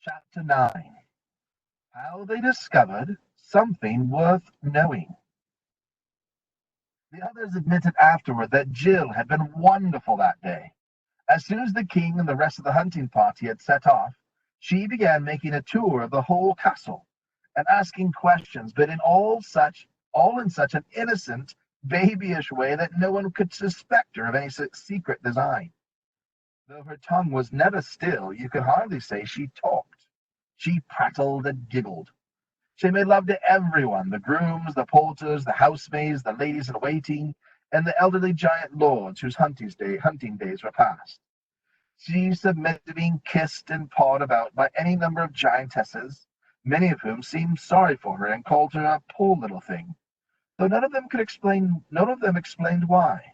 Chapter 9. How they discovered something worth knowing. The others admitted afterward that Jill had been wonderful that day. As soon as the king and the rest of the hunting party had set off, she began making a tour of the whole castle, and asking questions, but all in such an innocent, babyish way that no one could suspect her of any secret design. Though her tongue was never still, you could hardly say she talked. She prattled and giggled. She made love to everyone, the grooms, the porters, the housemaids, the ladies in waiting, and the elderly giant lords whose hunting days were past. She submitted to being kissed and pawed about by any number of giantesses, many of whom seemed sorry for her and called her a poor little thing, though none of them explained why.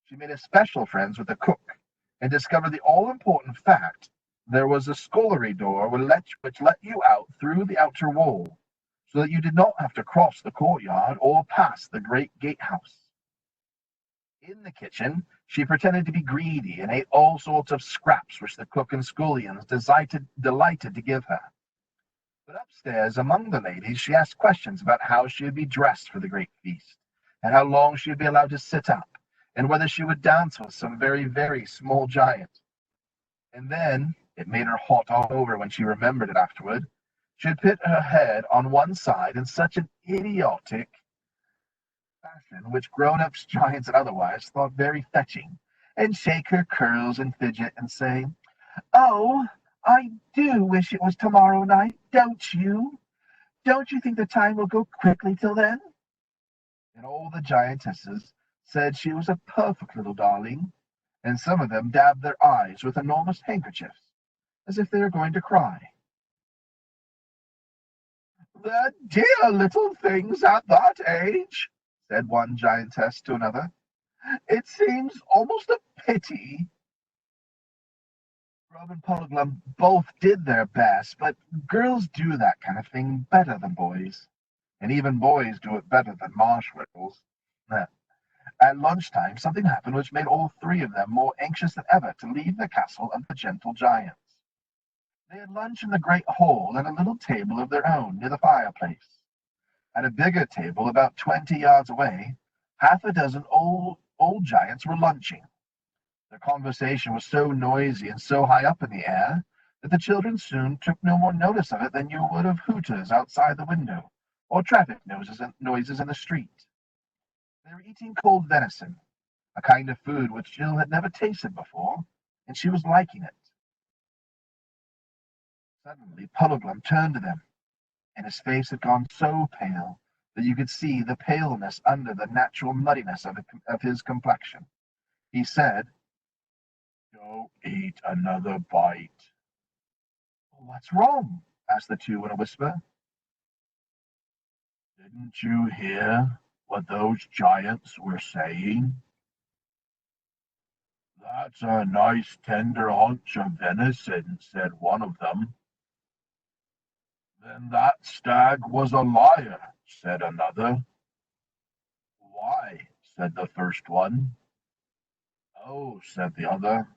She made especial friends with the cook, and discovered the all-important fact there was a scullery door which let you out through the outer wall, so that you did not have to cross the courtyard or pass the great gatehouse. In the kitchen, she pretended to be greedy and ate all sorts of scraps which the cook and scullions delighted to give her. But upstairs, among the ladies, she asked questions about how she would be dressed for the great feast, and how long she would be allowed to sit up, and whether she would dance with some very, very small giant. And then it made her hot all over when she remembered it afterward. She would put her head on one side in such an idiotic fashion, which grown-ups, giants, and otherwise thought very fetching, and shake her curls and fidget and say, "Oh, I do wish it was tomorrow night, don't you? Don't you think the time will go quickly till then?" And all the giantesses said she was a perfect little darling, and some of them dabbed their eyes with enormous handkerchiefs, as if they were going to cry. "The dear little things at that age," said one giantess to another. "It seems almost a pity." Rob and Polyglum both did their best, but girls do that kind of thing better than boys, and even boys do it better than marshmallows. At lunchtime, something happened which made all three of them more anxious than ever to leave the castle of the gentle giants. They had lunch in the great hall at a little table of their own near the fireplace. At a bigger table about 20 yards away, half a dozen old giants were lunching. Their conversation was so noisy and so high up in the air that the children soon took no more notice of it than you would of hooters outside the window, or traffic noises in the street. They were eating cold venison, a kind of food which Jill had never tasted before, and she was liking it. Suddenly Puddleglum turned to them, and his face had gone so pale that you could see the paleness under the natural muddiness of his complexion. He said, "Don't eat another bite." "What's wrong?" asked the two in a whisper. "Didn't you hear what those giants were saying?" "That's a nice tender haunch of venison," said one of them. "Then that stag was a liar," said another. "Why?" said the first one. "Oh," said the other,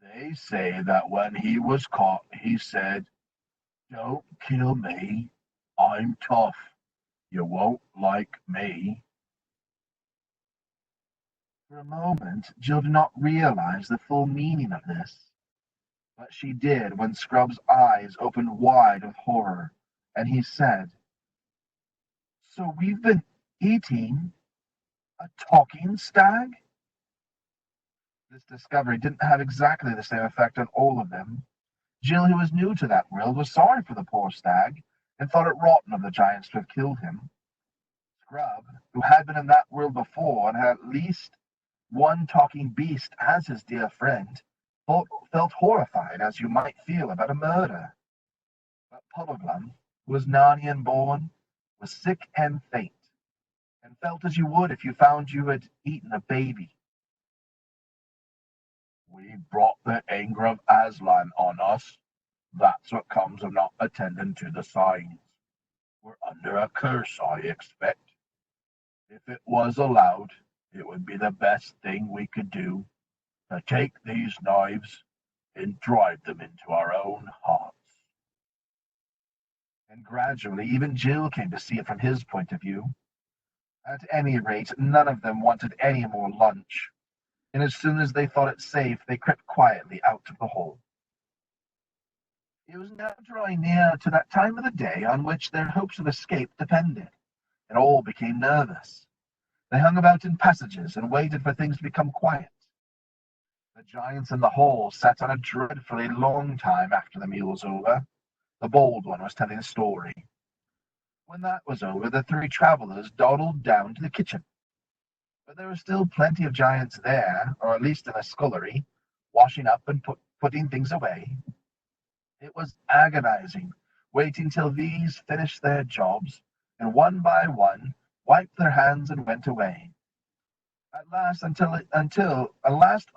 "they say that when he was caught he said, 'Don't kill me, I'm tough. You won't like me.'" For a moment Jill did not realize the full meaning of this, but she did when Scrub's eyes opened wide with horror, and he said, "So we've been eating a talking stag?" This discovery didn't have exactly the same effect on all of them. Jill, who was new to that world, was sorry for the poor stag, and thought it rotten of the giants to have killed him. Scrub, who had been in that world before and had at least one talking beast as his dear friend, felt horrified, as you might feel about a murder. But Puddleglum, who was Narnian born, was sick and faint, and felt as you would if you found you had eaten a baby. "We've brought the anger of Aslan on us. That's what comes of not attending to the signs. We're under a curse, I expect. If it was allowed, it would be the best thing we could do, to take these knives and drive them into our own hearts. And gradually, even Jill came to see it from his point of view. At any rate, none of them wanted any more lunch, and as soon as they thought it safe, they crept quietly out of the hole. It was now drawing near to that time of the day on which their hopes of escape depended, and all became nervous. They hung about in passages and waited for things to become quiet. The giants in the hall sat on a dreadfully long time after the meal was over. The bold one was telling a story. When that was over, the three travellers dawdled down to the kitchen. But there were still plenty of giants there, or at least in the scullery, washing up and putting things away. It was agonizing, waiting till these finished their jobs, and one by one wiped their hands and went away. At last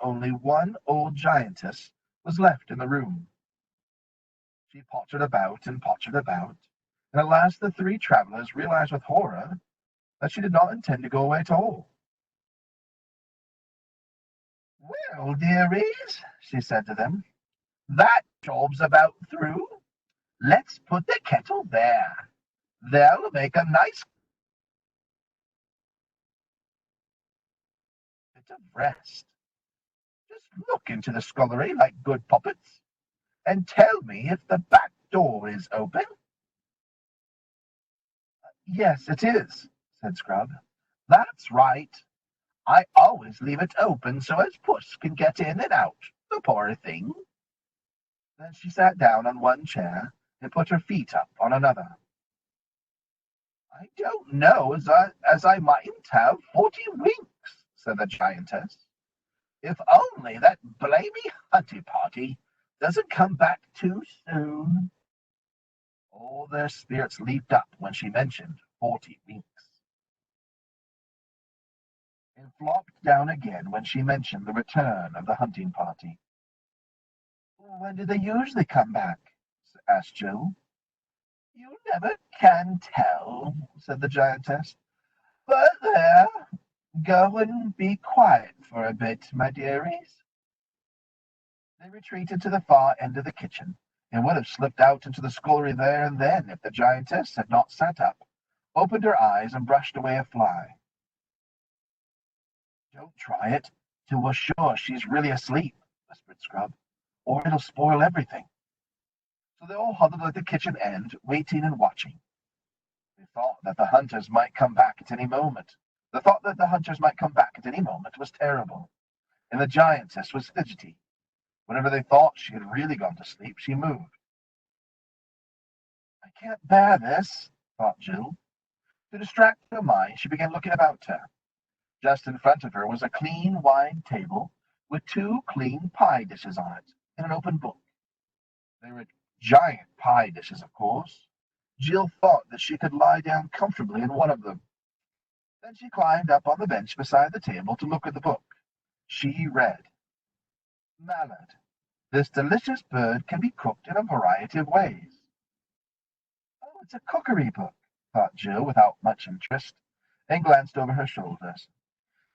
only one old giantess was left in the room. She pottered about, and at last the three travellers realized with horror that she did not intend to go away at all. "Well, dearies," she said to them, "that job's about through. Let's put the kettle there. They'll make a nice bit of rest. Just look into the scullery like good puppets, and tell me if the back door is open." "Yes, it is," said Scrub. "That's right. I always leave it open so as Puss can get in and out, the poor thing." Then she sat down on one chair and put her feet up on another. "I don't know as I mightn't have 40 winks," said the giantess, "if only that blamy hunting party doesn't come back too soon." All their spirits leaped up when she mentioned 40 winks, and flopped down again when she mentioned the return of the hunting party. "When do they usually come back?" asked Jill. "You never can tell," said the giantess. "But there, go and be quiet for a bit, my dearies." They retreated to the far end of the kitchen, and would have slipped out into the scullery there and then if the giantess had not sat up, opened her eyes, and brushed away a fly. "Don't try it till we're sure she's really asleep," whispered Scrub, "or it'll spoil everything." So they all huddled at the kitchen end, waiting and watching. They thought that the hunters might come back at any moment. The thought that the hunters might come back at any moment was terrible, and the giantess was fidgety. Whenever they thought she had really gone to sleep, she moved. "I can't bear this," thought Jill. To distract her mind, she began looking about her. Just in front of her was a clean, wide table with two clean pie dishes on it and an open book. They were giant pie dishes, of course. Jill thought that she could lie down comfortably in one of them. Then she climbed up on the bench beside the table to look at the book. She read, "Mallard. This delicious bird can be cooked in a variety of ways." "Oh, it's a cookery book," thought Jill without much interest, and glanced over her shoulders.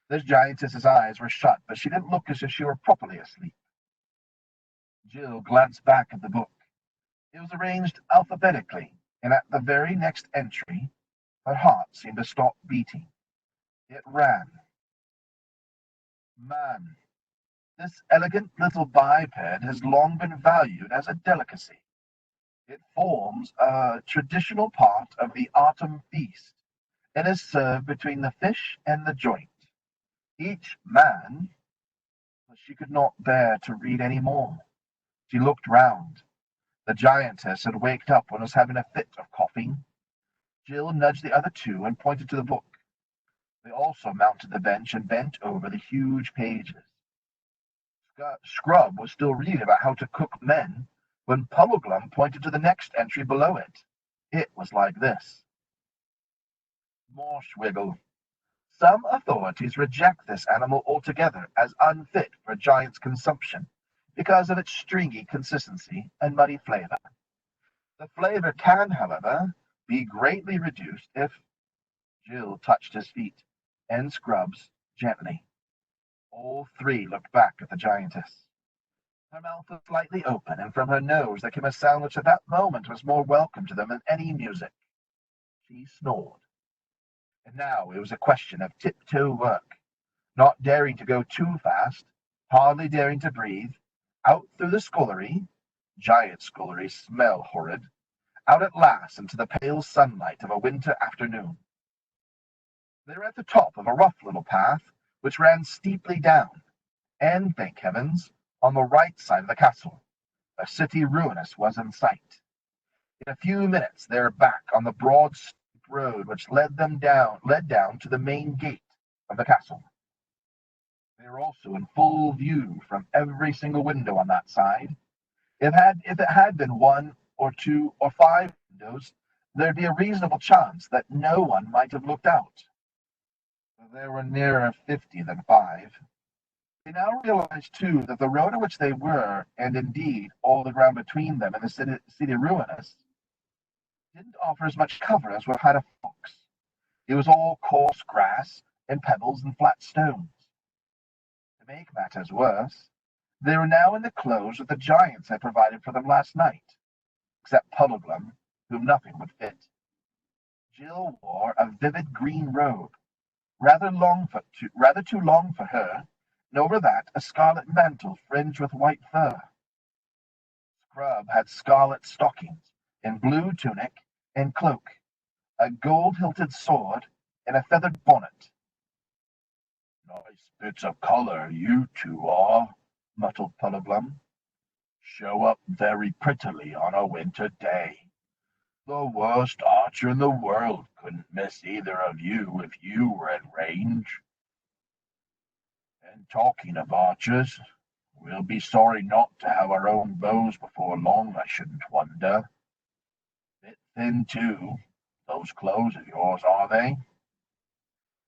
The giantess's eyes were shut, but she didn't look as if she were properly asleep. Jill glanced back at the book. It was arranged alphabetically, and at the very next entry her heart seemed to stop beating. It ran, "Man, this elegant little biped has long been valued as a delicacy. It forms a traditional part of the autumn feast, and is served between the fish and the joint. Each man—" But she could not bear to read any more. She looked round. The giantess had waked up and was having a fit of coughing. Jill nudged the other two and pointed to the book. They also mounted the bench and bent over the huge pages. Scrub was still reading about how to cook men when Puddleglum pointed to the next entry below it. It was like this: "Marshwiggle. Some authorities reject this animal altogether as unfit for giants' consumption because of its stringy consistency and muddy flavor. The flavor can, however, be greatly reduced if—" Jill touched his feet and Scrub's gently. All three looked back at the giantess. Her mouth was slightly open, and from her nose there came a sound which at that moment was more welcome to them than any music. She snored. And now it was a question of tiptoe work, not daring to go too fast, hardly daring to breathe, out through the scullery (giant sculleries smell horrid), out at last into the pale sunlight of a winter afternoon. They were at the top of a rough little path which ran steeply down, and, thank heavens, on the right side of the castle. A city ruinous was in sight. In a few minutes they were back on the broad steep road which led down to the main gate of the castle. They were also in full view from every single window on that side. If it had been one or two or five windows, there'd be a reasonable chance that no one might have looked out. But there were nearer 50 than 5. They now realized, too, that the road on which they were, and indeed all the ground between them and the city ruinous, didn't offer as much cover as would hide a fox. It was all coarse grass and pebbles and flat stones. To make matters worse, they were now in the clothes that the giants had provided for them last night, except Puddleglum, whom nothing would fit. Jill wore a vivid green robe, rather too long for her, and over that a scarlet mantle fringed with white fur. Scrub had scarlet stockings, and blue tunic and cloak, a gold-hilted sword, and a feathered bonnet. "Nice bits of color you two are," muttered Puddleglum. "Show up very prettily on a winter day. The worst archer in the world couldn't miss either of you if you were in range. And talking of archers, we'll be sorry not to have our own bows before long, I shouldn't wonder. Bit thin, too, those clothes of yours, are they?"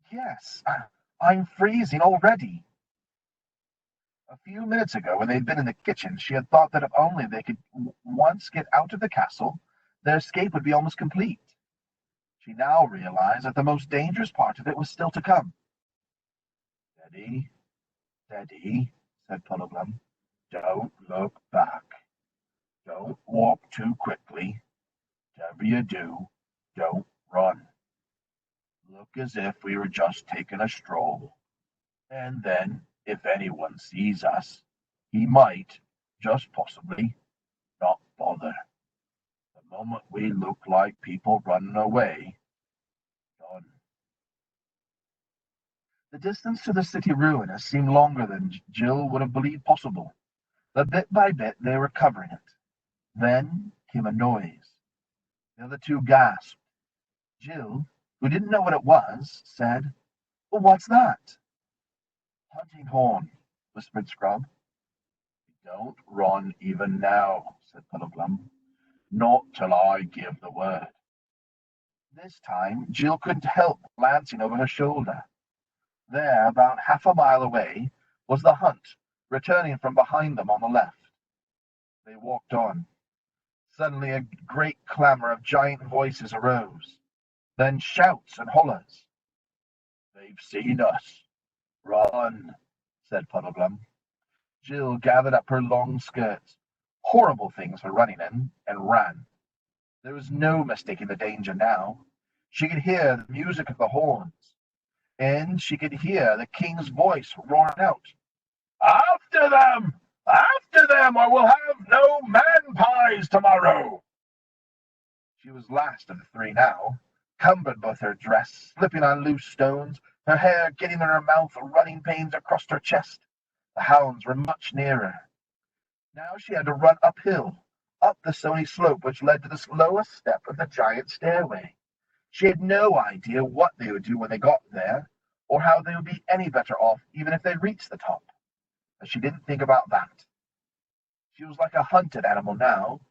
"Yes, I'm freezing already." A few minutes ago, when they had been in the kitchen, she had thought that if only they could once get out of the castle, their escape would be almost complete. She now realized that the most dangerous part of it was still to come. "Steady, steady," said Puddleglum. "Don't look back. Don't walk too quickly. Whatever you do, don't run. Look as if we were just taking a stroll. And then, if anyone sees us, he might, just possibly, not bother. The moment we look like people running away, done." The distance to the city ruinous seemed longer than Jill would have believed possible, but bit by bit they were covering it. Then came a noise. The other two gasped. Jill, who didn't know what it was, said, "Well, what's that?" "Hunting horn," whispered Scrub. "Don't run even now," said Puddleglum. "Not till I give the word." This time Jill couldn't help glancing over her shoulder. There, about half a mile away, was the hunt, returning from behind them on the left. They walked on. Suddenly a great clamor of giant voices arose. Then shouts and hollers. "They've seen us. Run," said Puddleglum. Jill gathered up her long skirts, horrible things for running in, and ran. There was no mistaking the danger now. She could hear the music of the horns, and she could hear the king's voice roaring out, "After them! After them, or we'll have no man pies tomorrow!" She was last of the three now, cumbered with her dress, slipping on loose stones, her hair getting in her mouth, running pains across her chest. The hounds were much nearer. Now she had to run uphill, up the stony slope which led to the lowest step of the giant stairway. She had no idea what they would do when they got there, or how they would be any better off even if they reached the top. But she didn't think about that. She was like a hunted animal now.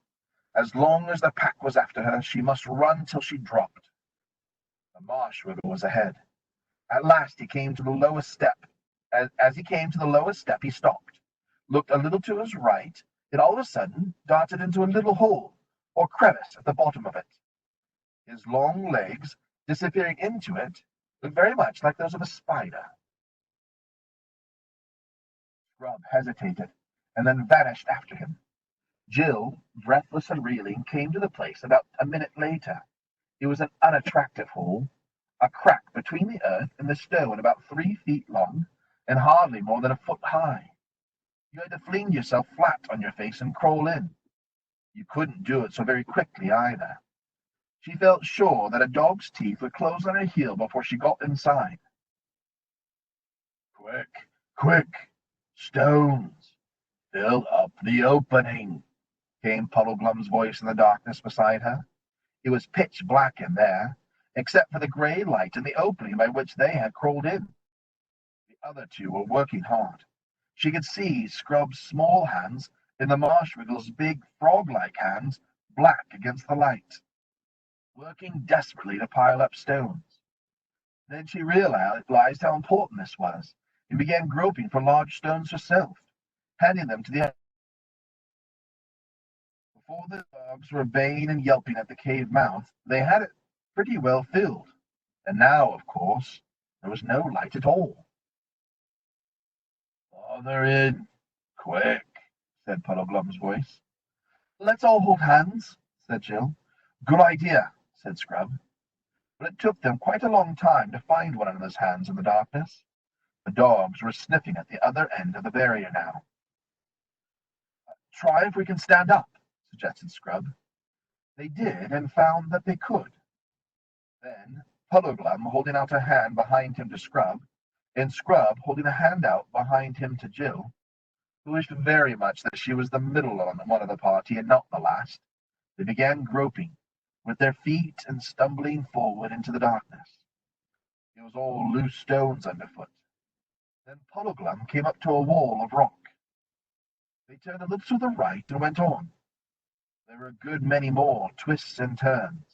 As long as the pack was after her, she must run till she dropped. The marsh river was ahead. At last he came to the lowest step. As he came to the lowest step, he stopped, looked a little to his right, and all of a sudden darted into a little hole, or crevice at the bottom of it. His long legs, disappearing into it, looked very much like those of a spider. Scrub hesitated, and then vanished after him. Jill, breathless and reeling, came to the place about a minute later. It was an unattractive hole, a crack between the earth and the stone about 3 feet long and hardly more than a foot high. You had to fling yourself flat on your face and crawl in. You couldn't do it so very quickly either. She felt sure that a dog's teeth would close on her heel before she got inside. Quick, quick, stones, fill up the opening, came Puddleglum's voice in the darkness beside her. It was pitch black in there, except for the gray light in the opening by which they had crawled in. The other two were working hard. She could see Scrub's small hands in the Marsh Wiggle's big frog-like hands, black against the light, working desperately to pile up stones. Then she realized how important this was, and began groping for large stones herself, handing them to the others. Before the dogs were baying and yelping at the cave mouth, they had it pretty well filled, and now, of course, there was no light at all. "Father in, quick," said Puddleglum's voice. "Let's all hold hands," said Jill. "Good idea," said Scrub. But it took them quite a long time to find one another's hands in the darkness. The dogs were sniffing at the other end of the barrier now. "Try if we can stand up," suggested Scrub. They did, and found that they could. Then Puddleglum holding out a hand behind him to Scrub, and Scrub holding a hand out behind him to Jill, who wished very much that she was the middle one of the party and not the last, they began groping, with their feet and stumbling forward into the darkness. It was all loose stones underfoot. Then Puddleglum came up to a wall of rock. They turned a little to the right and went on. There were a good many more twists and turns.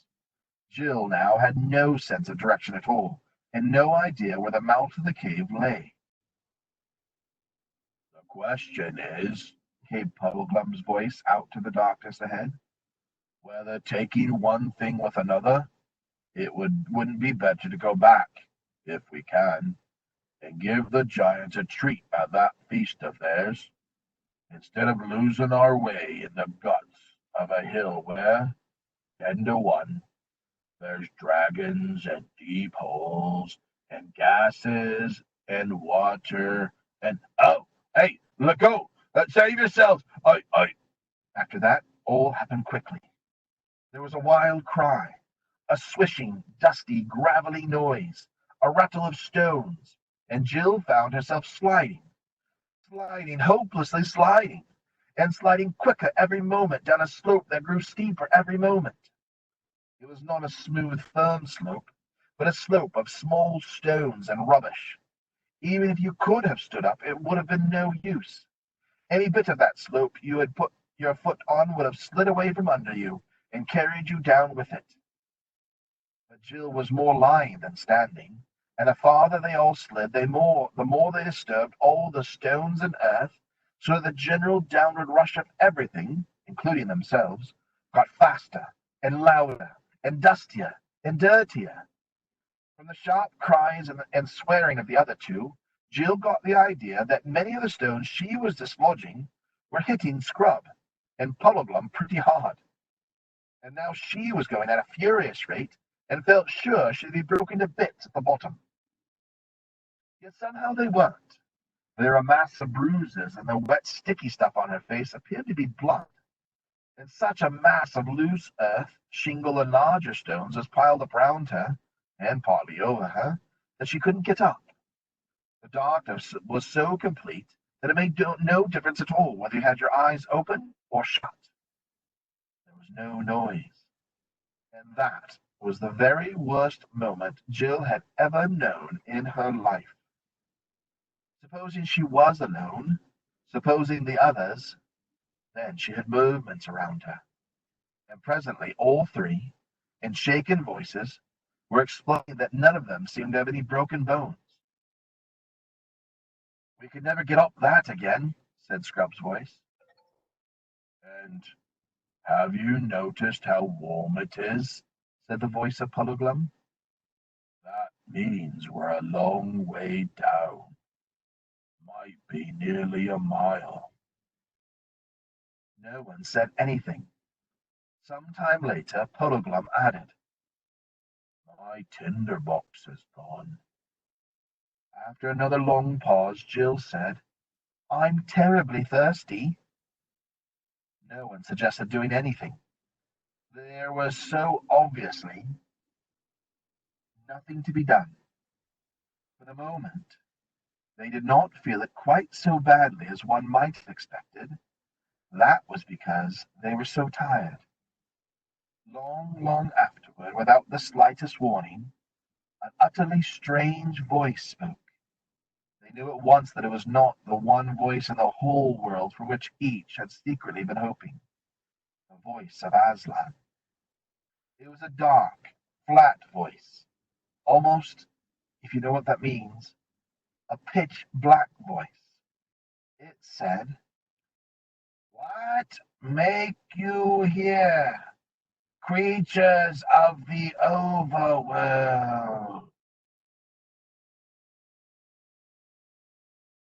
Jill now had no sense of direction at all, and no idea where the mouth of the cave lay. "The question is," came Puddleglum's voice out to the darkness ahead, "whether taking one thing with another, wouldn't be better to go back, if we can, and give the giants a treat at that feast of theirs, instead of losing our way in the guts of a hill where, 10 to 1, there's dragons and deep holes and gases and water and oh, hey, let go! Save yourselves! I. After that, all happened quickly. There was a wild cry, a swishing, dusty, gravelly noise, a rattle of stones, and Jill found herself sliding, hopelessly sliding, and sliding quicker every moment down a slope that grew steeper every moment. It was not a smooth, firm slope, but a slope of small stones and rubbish. Even if you could have stood up, it would have been no use. Any bit of that slope you had put your foot on would have slid away from under you and carried you down with it. But Jill was more lying than standing, and the farther they all slid, the more they disturbed all the stones and earth, so that the general downward rush of everything, including themselves, got faster and louder and dustier and dirtier. From the sharp cries and swearing of the other two, Jill got the idea that many of the stones she was dislodging were hitting Scrub and Puddleglum pretty hard. And now she was going at a furious rate and felt sure she'd be broken to bits at the bottom. Yet somehow they weren't. There were a mass of bruises, and the wet, sticky stuff on her face appeared to be blood. And such a mass of loose earth, shingle, and larger stones was piled up round her, and partly over her, that she couldn't get up. The darkness was so complete that it made no difference at all whether you had your eyes open or shut. There was no noise, and that was the very worst moment Jill had ever known in her life. Supposing she was alone, supposing the others, then she had movements around her, and presently all three, in shaken voices, were explaining that none of them seemed to have any broken bones. "We could never get up that again," said Scrub's voice. "And have you noticed how warm it is?" said the voice of Puddleglum. "That means we're a long way down. Might be nearly a mile. No one said anything. Some time later, Puddleglum added, "My tinder box is gone." After another long pause, Jill said, "I'm terribly thirsty." No one suggested doing anything. There was so obviously nothing to be done. For the moment, they did not feel it quite so badly as one might have expected. That was because they were so tired. Long afterward, without the slightest warning, an utterly strange voice spoke. They knew at once that it was not the one voice in the whole world for which each had secretly been hoping, the voice of Aslan. It was a dark, flat voice, almost, if you know what that means, a pitch black voice. It said, "What make you here, creatures of the overworld?